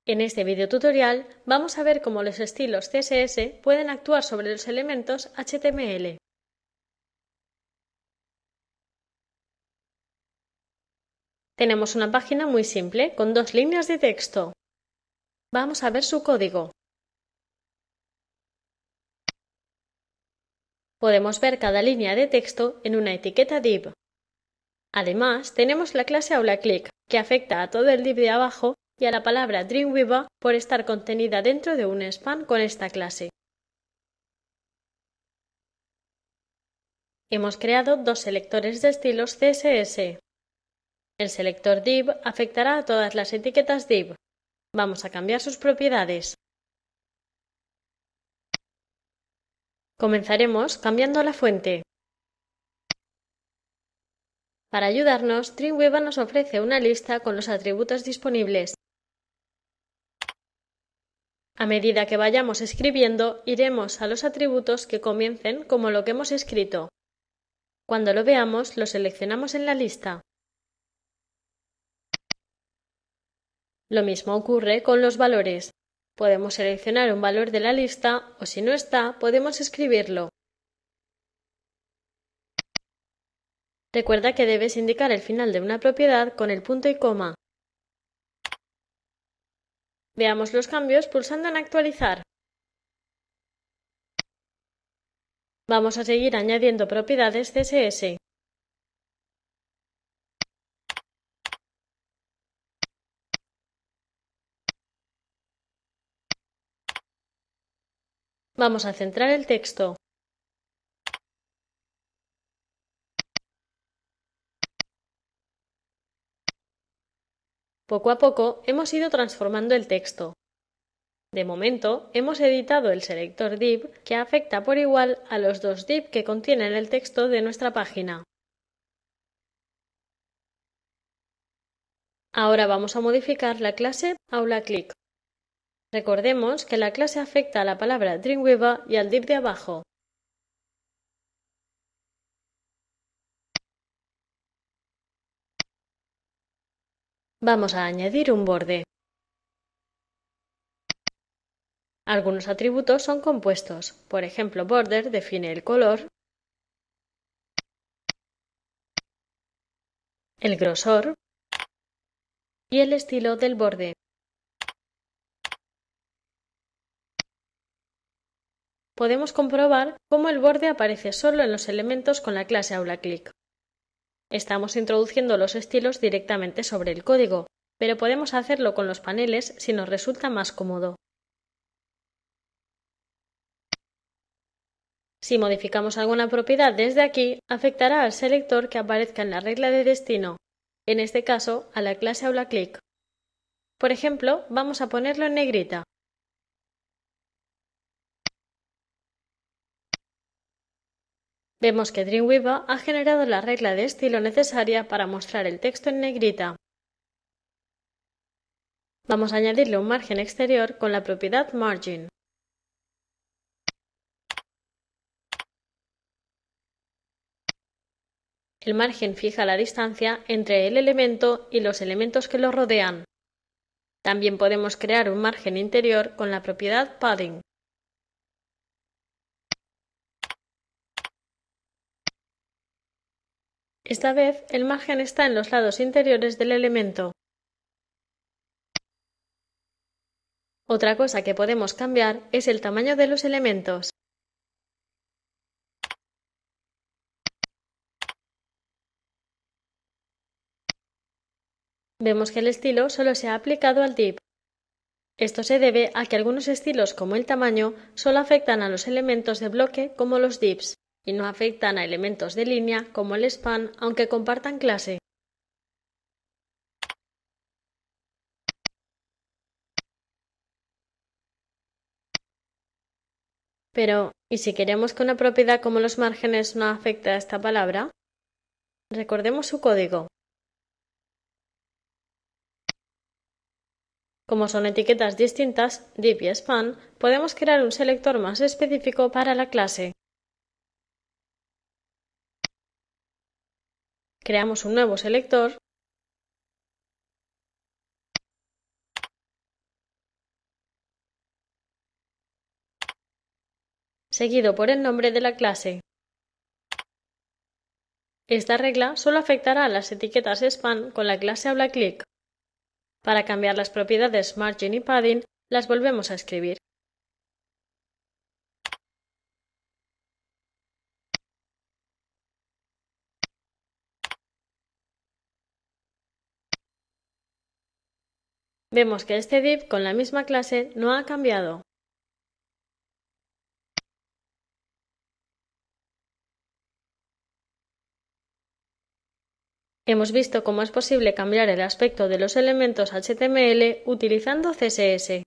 En este video tutorial vamos a ver cómo los estilos CSS pueden actuar sobre los elementos HTML. Tenemos una página muy simple con dos líneas de texto. Vamos a ver su código. Podemos ver cada línea de texto en una etiqueta div. Además, tenemos la clase AulaClick, que afecta a todo el div de abajo y a la palabra Dreamweaver por estar contenida dentro de un span con esta clase. Hemos creado dos selectores de estilos CSS. El selector div afectará a todas las etiquetas div. Vamos a cambiar sus propiedades. Comenzaremos cambiando la fuente. Para ayudarnos, Dreamweaver nos ofrece una lista con los atributos disponibles. A medida que vayamos escribiendo, iremos a los atributos que comiencen como lo que hemos escrito. Cuando lo veamos, lo seleccionamos en la lista. Lo mismo ocurre con los valores. Podemos seleccionar un valor de la lista o si no está, podemos escribirlo. Recuerda que debes indicar el final de una propiedad con el punto y coma. Veamos los cambios pulsando en actualizar. Vamos a seguir añadiendo propiedades CSS. Vamos a centrar el texto. Poco a poco hemos ido transformando el texto. De momento, hemos editado el selector div que afecta por igual a los dos div que contienen el texto de nuestra página. Ahora vamos a modificar la clase AulaClick. Recordemos que la clase afecta a la palabra Dreamweaver y al div de abajo. Vamos a añadir un borde. Algunos atributos son compuestos. Por ejemplo, border define el color, el grosor y el estilo del borde. Podemos comprobar cómo el borde aparece solo en los elementos con la clase AulaClick. Estamos introduciendo los estilos directamente sobre el código, pero podemos hacerlo con los paneles si nos resulta más cómodo. Si modificamos alguna propiedad desde aquí, afectará al selector que aparezca en la regla de destino, en este caso a la clase AulaClick. Por ejemplo, vamos a ponerlo en negrita. Vemos que Dreamweaver ha generado la regla de estilo necesaria para mostrar el texto en negrita. Vamos a añadirle un margen exterior con la propiedad Margin. El margen fija la distancia entre el elemento y los elementos que lo rodean. También podemos crear un margen interior con la propiedad Padding. Esta vez el margen está en los lados interiores del elemento. Otra cosa que podemos cambiar es el tamaño de los elementos. Vemos que el estilo solo se ha aplicado al div. Esto se debe a que algunos estilos como el tamaño solo afectan a los elementos de bloque como los divs y no afectan a elementos de línea como el span aunque compartan clase. Pero, ¿y si queremos que una propiedad como los márgenes no afecte a esta palabra? Recordemos su código. Como son etiquetas distintas, div y span, podemos crear un selector más específico para la clase. Creamos un nuevo selector seguido por el nombre de la clase. Esta regla solo afectará a las etiquetas spam con la clase AblaClick. Para cambiar las propiedades margin y padding, las volvemos a escribir. Vemos que este div con la misma clase no ha cambiado. Hemos visto cómo es posible cambiar el aspecto de los elementos HTML utilizando CSS.